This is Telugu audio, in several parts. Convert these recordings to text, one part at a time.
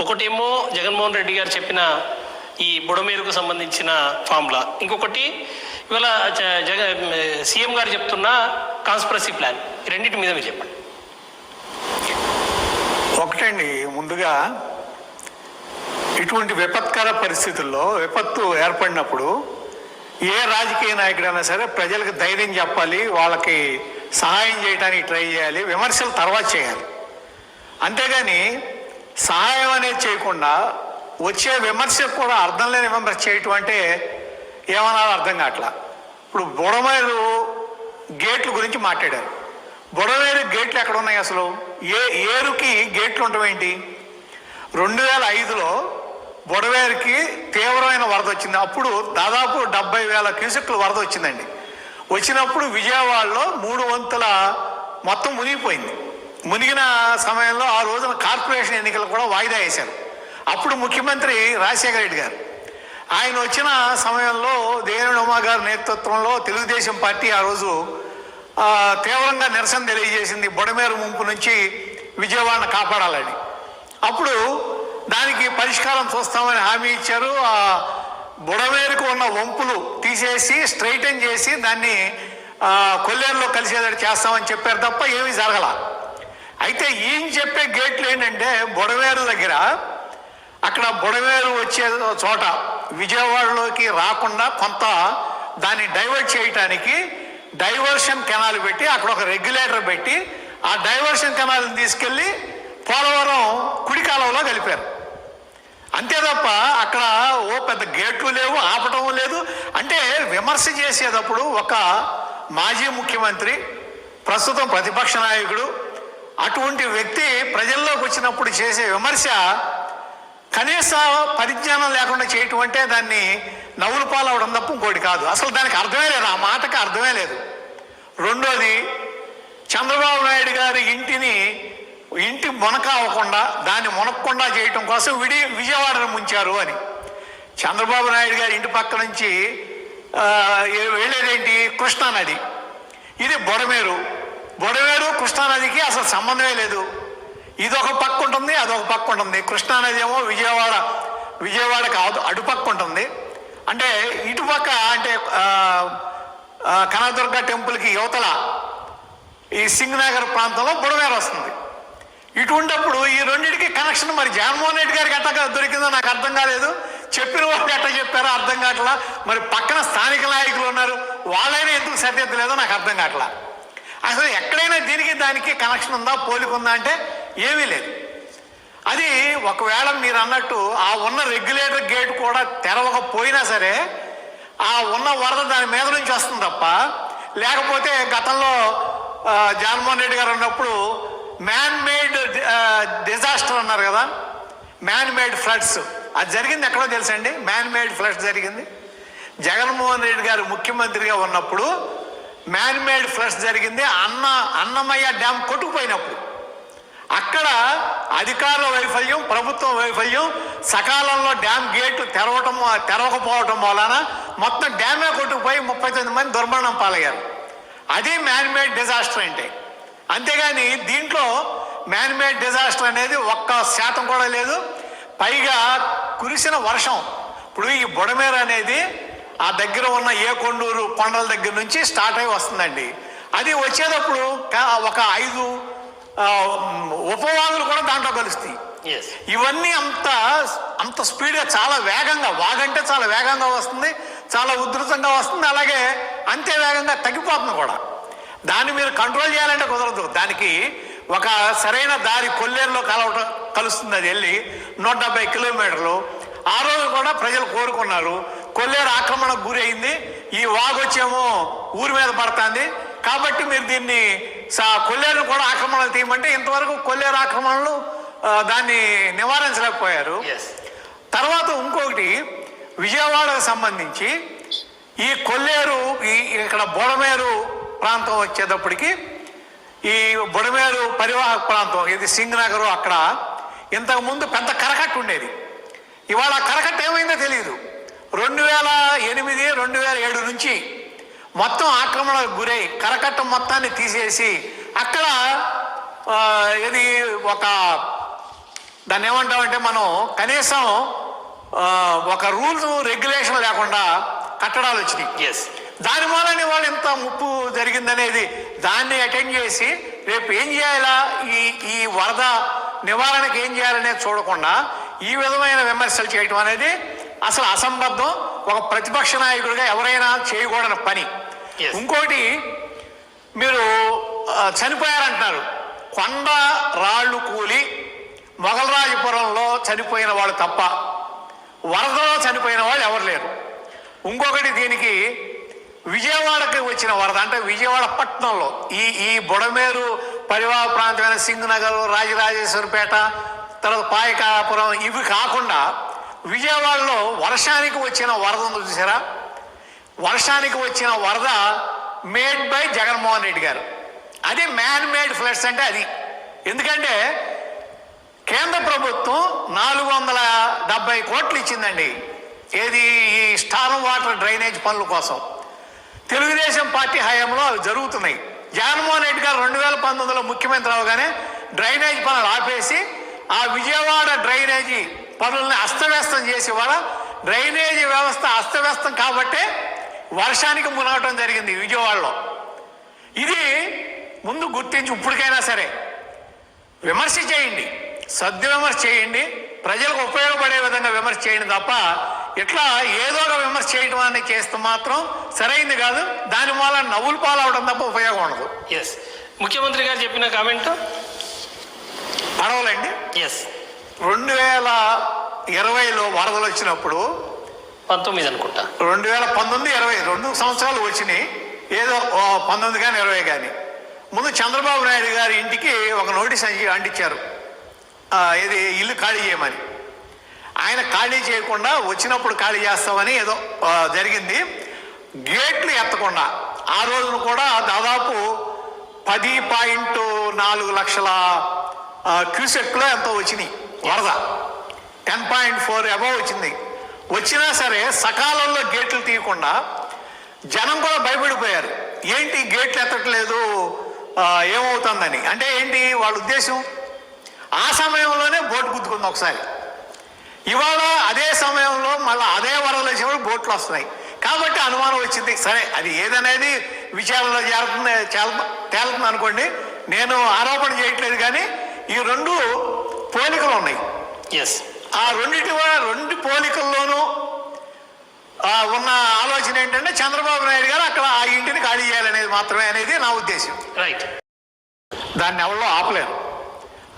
ఒకటేమో జగన్మోహన్ రెడ్డి గారు చెప్పిన ఈ బుడమేరుకు సంబంధించిన ఫార్ములా, ఇంకొకటి ఇవాళ సీఎం గారు చెప్తున్న కాన్స్పిరసీ ప్లాన్. ఈ రెండింటి మీద మీరు చెప్పండి. ఒకటండి, ముందుగా ఇటువంటి విపత్కర పరిస్థితుల్లో విపత్తు ఏర్పడినప్పుడు ఏ రాజకీయ నాయకుడైనా సరే ప్రజలకు ధైర్యం చెప్పాలి, వాళ్ళకి సహాయం చేయడానికి ట్రై చేయాలి, విమర్శలు తర్వాత చేయాలి. అంతేగాని సహాయం అనేది చేయకుండా వచ్చే విమర్శకు కూడా అర్థం లేని విమర్శ చేయటం అంటే ఏమన్నా అర్థం కావట్లా. ఇప్పుడు బుడమేరు గేట్ల గురించి మాట్లాడారు. బుడమేరు గేట్లు ఎక్కడ ఉన్నాయి అసలు? ఏరుకి గేట్లు ఉండవేంటి? 2005లో బుడమేరుకి తీవ్రమైన వరద వచ్చింది. అప్పుడు దాదాపు 70,000 క్యూసెక్లు వరద వచ్చిందండి. వచ్చినప్పుడు విజయవాడలో 3 వంతుల మొత్తం మునిగిపోయింది. మునిగిన సమయంలో ఆ రోజున కార్పొరేషన్ ఎన్నికలు కూడా వాయిదా వేశారు. అప్పుడు ముఖ్యమంత్రి రాజశేఖర రెడ్డి గారు. ఆయన వచ్చిన సమయంలో దేవినేని ఉమా గారి నేతృత్వంలో తెలుగుదేశం పార్టీ ఆ రోజు తీవ్రంగా నిరసన తెలియజేసింది, బుడమేరు ముంపు నుంచి విజయవాడను కాపాడాలని. అప్పుడు దానికి పరిష్కారం చూస్తామని హామీ ఇచ్చారు. ఆ బుడమేరుకు ఉన్న వంపులు తీసేసి స్ట్రైటన్ చేసి దాన్ని కొల్లేరులో కలిసేటట్టు చేస్తామని చెప్పారు తప్ప ఏమీ జరగల. అయితే ఈయన చెప్పే గేట్లు ఏంటంటే బుడమేరు దగ్గర, అక్కడ బుడమేరు వచ్చే చోట విజయవాడలోకి రాకుండా కొంత దాన్ని డైవర్ట్ చేయటానికి డైవర్షన్ కెనాల్ పెట్టి అక్కడ ఒక రెగ్యులేటర్ పెట్టి ఆ డైవర్షన్ కెనాల్ని తీసుకెళ్ళి పోలవరం కుడి కాలువలో కలిపారు. అంతే తప్ప అక్కడ పెద్ద గేట్లు లేవు, ఆపటం లేదు. అంటే విమర్శ చేసేటప్పుడు ఒక మాజీ ముఖ్యమంత్రి, ప్రస్తుతం ప్రతిపక్ష నాయకుడు, అటువంటి వ్యక్తి ప్రజల్లోకి వచ్చినప్పుడు చేసే విమర్శ కనీస పరిజ్ఞానం లేకుండా చేయటం అంటే దాన్ని నవ్వుల పాలవడం తప్ప ఇంకోటి కాదు. అసలు దానికి అర్థమే లేదు, ఆ మాటకి అర్థమే లేదు. రెండోది, చంద్రబాబు నాయుడు గారి ఇంటి మునక అవ్వకుండా దాన్ని మునక్కుండా చేయటం కోసం విజయవాడను ముంచారు అని. చంద్రబాబు నాయుడు గారి ఇంటి పక్క నుంచి వెళ్ళేదేంటి? కృష్ణానది. ఇది బుడమేరు. కృష్ణానదికి అసలు సంబంధమే లేదు. ఇదొక పక్క ఉంటుంది, అదొక పక్క ఉంటుంది. కృష్ణానది ఏమో విజయవాడకి అటుపక్క ఉంటుంది. అంటే ఇటుపక్క అంటే కనకదుర్గ టెంపుల్కి యువతల ఈ సింగ్ నగర్ ప్రాంతంలో బుడమేరు వస్తుంది. ఇటువంటిప్పుడు ఈ రెండింటికి కనెక్షన్ మరి జగన్మోహన్ రెడ్డి గారికి ఎట్లా దొరికిందో నాకు అర్థం కాలేదు. చెప్పిన వాళ్ళు ఎట్లా చెప్పారో అర్థం కావట్లా. మరి పక్కన స్థానిక నాయకులు ఉన్నారు, వాళ్ళైనా ఎందుకు సరిదిద్దలేదో నాకు అర్థం కావట్లా. అసలు ఎక్కడైనా దీనికి దానికి కనెక్షన్ ఉందా, పోలికుందా అంటే ఏమీ లేదు. అది ఒకవేళ మీరు అన్నట్టు ఆ ఉన్న రెగ్యులేటర్ గేట్ కూడా తెరవకపోయినా సరే ఆ ఉన్న వరద దాని మీద నుంచి వస్తుంది తప్ప, లేకపోతే గతంలో జగన్మోహన్ రెడ్డి గారు ఉన్నప్పుడు మ్యాన్ మేడ్ డిజాస్టర్ అన్నారు కదా, మ్యాన్ మేడ్ ఫ్లడ్స్, అది జరిగింది ఎక్కడో తెలుసండి. మ్యాన్ మేడ్ ఫ్లడ్స్ జరిగింది జగన్మోహన్ రెడ్డి గారు ముఖ్యమంత్రిగా ఉన్నప్పుడు. మ్యాన్ మేడ్ ఫ్లడ్స్ జరిగింది అన్నమయ్య డ్యామ్ కొట్టుకుపోయినప్పుడు. అక్కడ అధికారుల వైఫల్యం, ప్రభుత్వం వైఫల్యం, సకాలంలో డ్యామ్ గేట్లు తెరవకపోవటం వలన మొత్తం డ్యామే కొట్టుకుపోయి 39 మంది దుర్మరణం పాలయ్యారు. అది మ్యాన్ మేడ్ డిజాస్టర్ అంటే. అంతేగాని దీంట్లో మ్యాన్ మేడ్ డిజాస్టర్ అనేది 1% కూడా లేదు. పైగా కురిసిన వర్షం, ఇప్పుడు ఈ బుడమేరు అనేది ఆ దగ్గర ఉన్న కొండూరు కొండల దగ్గర నుంచి స్టార్ట్ అయి వస్తుందండి. అది వచ్చేటప్పుడు ఒక 5 ఉపవాగులు కూడా దాంట్లో కలుస్తాయి. ఇవన్నీ అంత స్పీడ్గా, చాలా వేగంగా, వాగంటే చాలా వేగంగా వస్తుంది, చాలా ఉధృతంగా వస్తుంది, అలాగే అంతే వేగంగా తగ్గిపోతుంది కూడా. దాన్ని మీరు కంట్రోల్ చేయాలంటే కుదరదు. దానికి ఒక సరైన దారి కొల్లేరులో కలుస్తుంది. అది వెళ్ళి 170 కిలోమీటర్లు. ఆ రోజు కూడా ప్రజలు కోరుకున్నారు. కొల్లేరు ఆక్రమణకు గురి అయింది, ఈ వాగొచ్చేమో ఊరి మీద పడుతుంది, కాబట్టి మీరు దీన్ని కొల్లేరును కూడా ఆక్రమణలు తీయమంటే ఇంతవరకు కొల్లేరు ఆక్రమణలు దాన్ని నివారించలేకపోయారు. తర్వాత ఇంకొకటి, విజయవాడకు సంబంధించి ఈ కొల్లేరు ఇక్కడ బుడమేరు ప్రాంతం వచ్చేటప్పటికి, ఈ బుడమేరు పరివాహక ప్రాంతం ఇది సింగ్ నగరు, అక్కడ ఇంతకుముందు పెద్ద కరకట్టు ఉండేది. ఇవాళ కరకట్ట ఏమైందో తెలియదు. 2008, 2007 నుంచి మొత్తం ఆక్రమణకు గురై కరకట్ట మొత్తాన్ని తీసేసి అక్కడ ఇది ఒక దాన్ని ఏమంటామంటే మనం కనీసం ఒక రూల్స్ రెగ్యులేషన్ లేకుండా కట్టడాలు వచ్చినాయి. ఎస్, దాని మూలనే వాళ్ళు ఇంత ముప్పు జరిగిందనేది దాన్ని అటెండ్ చేసి రేపు ఏం చేయాలా, ఈ వరద నివారణకు ఏం చేయాలనేది చూడకుండా ఈ విధమైన విమర్శలు చేయటం అనేది అసలు అసంబద్ధం. ఒక ప్రతిపక్ష నాయకుడిగా ఎవరైనా చేయకూడని పని. ఇంకోటి, మీరు చనిపోయారంటున్నారు. కొండ రాళ్ళు కూలి మొగలరాజపురంలో చనిపోయిన వాళ్ళు తప్ప వరదలో చనిపోయిన వాళ్ళు ఎవరు లేరు. ఇంకొకటి, దీనికి విజయవాడకి వచ్చిన వరద అంటే విజయవాడ పట్టణంలో ఈ బుడమేరు పరివాహ ప్రాంతమైన సింగనగర్, రాజరాజేశ్వరిపేట, తర్వాత పాయకాపురం ఇవి కాకుండా విజయవాడలో వర్షానికి వచ్చిన వరద ఉంది చూసారా. వర్షానికి వచ్చిన వరద మేడ్ బై జగన్మోహన్ రెడ్డి గారు. అది మ్యాన్ మేడ్ ఫ్లడ్స్ అంటే అది. ఎందుకంటే కేంద్ర ప్రభుత్వం 470 కోట్లు ఇచ్చిందండి. ఏది, ఈ స్టార్మ్ వాటర్ డ్రైనేజ్ పనుల కోసం. తెలుగుదేశం పార్టీ హయాంలో అవి జరుగుతున్నాయి. జగన్మోహన్ రెడ్డి గారు 2019లో ముఖ్యమంత్రి అవగానే డ్రైనేజ్ పనులు ఆపేసి ఆ విజయవాడ డ్రైనేజీ పనుల్ని అస్తవ్యస్తం చేసి వాళ్ళ డ్రైనేజీ వ్యవస్థ అస్తవ్యస్తం కాబట్టే వర్షానికి మునగటం జరిగింది విజయవాడలో. ఇది ముందు గుర్తించి ఇప్పటికైనా సరే విమర్శ చేయండి, సద్విమర్శ చేయండి, ప్రజలకు ఉపయోగపడే విధంగా విమర్శ చేయండి తప్ప ఇట్లా ఏదో ఒక విమర్శ చేయడం అనేది చేస్తే మాత్రం సరైంది కాదు. దాని వల్ల నవ్వులు పాలవడం తప్ప ఉపయోగం ఉండదు. ఎస్, ముఖ్యమంత్రి గారు చెప్పిన కామెంట్ పడవలండి. ఎస్, 2020లో వరదలు వచ్చినప్పుడు 19 అనుకుంటా, 2019, 20 2 సంవత్సరాలు వచ్చినాయి. ఏదో 19 కానీ 20 కానీ. ముందు చంద్రబాబు నాయుడు గారి ఇంటికి ఒక నోటీస్ అంటించారు, ఇది ఇల్లు ఖాళీ చేయమని. ఆయన ఖాళీ చేయకుండా వచ్చినప్పుడు ఖాళీ చేస్తామని ఏదో జరిగింది. గేట్లు ఎత్తకుండా ఆ రోజున కూడా దాదాపు 10.4 లక్షల క్యూసెక్లో ఎంతో వచ్చినాయి వరద. 10.4 అబవ్ వచ్చింది. వచ్చినా సరే సకాలంలో గేట్లు తీయకుండా జనం కూడా భయపడిపోయారు. ఏంటి గేట్లు ఎత్తట్లేదు, ఏమవుతుందని. అంటే ఏంటి వాళ్ళ ఉద్దేశం? ఆ సమయంలోనే బోటు గుద్దుకుంది ఒకసారి. ఇవాళ అదే సమయంలో మళ్ళీ అదే వరదలు వచ్చినప్పుడు బోట్లు వస్తున్నాయి కాబట్టి అనుమానం వచ్చింది. సరే, అది ఏదనేది విచారణలో తేలుతుంది అనుకోండి. నేను ఆరోపణ చేయట్లేదు, కానీ ఈ 2 పోలికలు ఉన్నాయి. ఎస్, ఆ రెండు పోలికల్లోనూ ఉన్న ఆలోచన ఏంటంటే చంద్రబాబు నాయుడు గారు అక్కడ ఆ ఇంటిని ఖాళీ చేయాలనేది మాత్రమే అనేది నా ఉద్దేశం. రైట్. దాన్ని ఎవరో ఆపలేరు.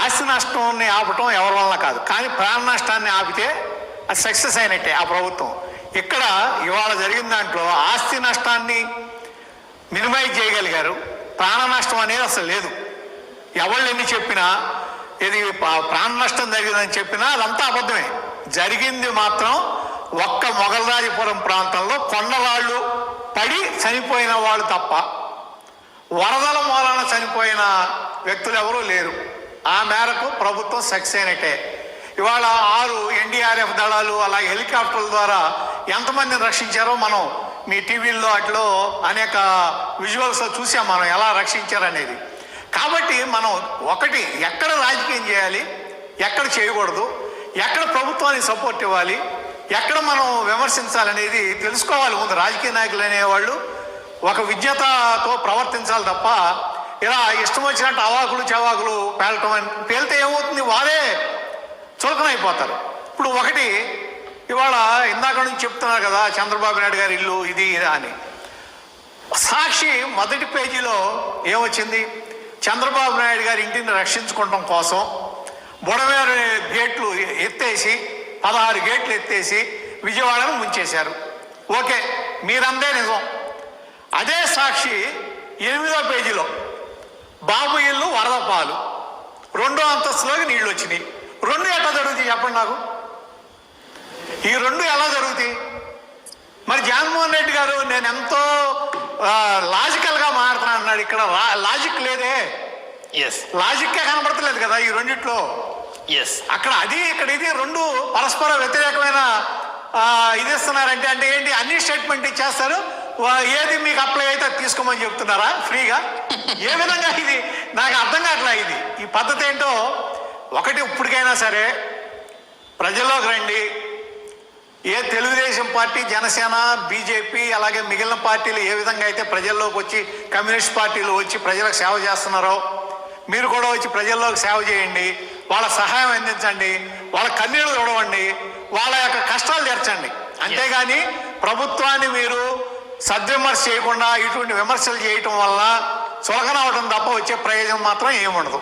ఆస్తి నష్టాన్ని ఆపటం ఎవరి వల్ల కాదు, కానీ ప్రాణ నష్టాన్ని ఆపితే అది సక్సెస్ అయినట్టే ఆ ప్రభుత్వం. ఇక్కడ ఇవాళ జరిగిన దాంట్లో ఆస్తి నష్టాన్ని మినిమైజ్ చేయగలిగారు, ప్రాణ నష్టం అనేది అసలు లేదు. ఎవళ్ళు ఎన్ని చెప్పినా, ఇది ప్రాణ నష్టం జరిగిందని చెప్పినా అదంతా అబద్ధమే. జరిగింది మాత్రం ఒక్క మొగలరాజపురం ప్రాంతంలో కొండవాళ్ళు పడి చనిపోయిన వాళ్ళు తప్ప వరదల మూలన చనిపోయిన వ్యక్తులు ఎవరూ లేరు. ఆ మేరకు ప్రభుత్వం సక్సెస్ అయినట్టే. ఇవాళ 6 NDRF దళాలు అలాగే హెలికాప్టర్ల ద్వారా ఎంతమందిని రక్షించారో మనం మీ టీవీల్లో అట్లో అనేక విజువల్స్లో చూసాం మనం ఎలా రక్షించారనేది. కాబట్టి మనం ఒకటి, ఎక్కడ రాజకీయం చేయాలి, ఎక్కడ చేయకూడదు, ఎక్కడ ప్రభుత్వానికి సపోర్ట్ ఇవ్వాలి, ఎక్కడ మనం విమర్శించాలనేది తెలుసుకోవాలి. ముందు రాజకీయ నాయకులు అనేవాళ్ళు ఒక విజ్ఞతతో ప్రవర్తించాలి తప్ప ఇలా ఇష్టం వచ్చినట్టు అవాకులు చవాకులు పేలితే ఏమవుతుంది, వారే చులకనైపోతారు. ఇప్పుడు ఒకటి, ఇవాళ ఇందాక నుంచి చెప్తున్నారు కదా చంద్రబాబు నాయుడు గారి ఇల్లు ఇది అని. సాక్షి మొదటి పేజీలో ఏమొచ్చింది, చంద్రబాబు నాయుడు గారి ఇంటిని రక్షించుకోవడం కోసం బుడమేరు గేట్లు ఎత్తేసి 16 గేట్లు ఎత్తేసి విజయవాడను ముంచేశారు. ఓకే, మీరందే నిజం. అదే సాక్షి 8వ పేజీలో బాబు ఇల్లు వరద పాలు, 2వ అంతస్తులోకి నీళ్ళు వచ్చినాయి. 2 ఎట్లా జరుగుతాయి చెప్పండి నాకు? ఈ 2 ఎలా జరుగుతాయి? మరి జగన్మోహన్ రెడ్డి గారు నేను ఎంతో లాజికల్గా మాట్లాడుతున్నాను అన్నాడు. ఇక్కడ లాజిక్ లేదే. ఎస్, లాజిక్కే కనబడతలేదు కదా ఈ రెండిట్లో. ఎస్, అక్కడ అది ఇక్కడ ఇది 2 పరస్పర వ్యతిరేకమైన ఇది ఇస్తున్నారంటే అంటే ఏంటి? అన్ని స్టేట్మెంట్ ఇచ్చేస్తారు, ఏది మీకు అప్లై అయితే తీసుకోమని చెప్తున్నారా ఫ్రీగా? ఏ విధంగా ఇది నాకు అర్థం కావట్లే. ఇది ఈ పద్ధతి ఏంటో ఒకటి ఇప్పటికైనా సరే ప్రజల్లోకి రండి. ఏ తెలుగుదేశం పార్టీ, జనసేన, బీజేపీ అలాగే మిగిలిన పార్టీలు ఏ విధంగా అయితే ప్రజల్లోకి వచ్చి కమ్యూనిస్ట్ పార్టీలు వచ్చి ప్రజలకు సేవ చేస్తున్నారో మీరు కూడా వచ్చి ప్రజల్లోకి సేవ చేయండి. వాళ్ళ సహాయం అందించండి, వాళ్ళ కన్నీళ్లు చూడవండి, వాళ్ళ యొక్క కష్టాలు తీర్చండి. అంతేగాని ప్రభుత్వాన్ని మీరు సద్విమర్శ చేయకుండా ఇటువంటి విమర్శలు చేయటం వల్ల చులకన అవడం తప్ప వచ్చే ప్రయోజనం మాత్రం ఏముండదు.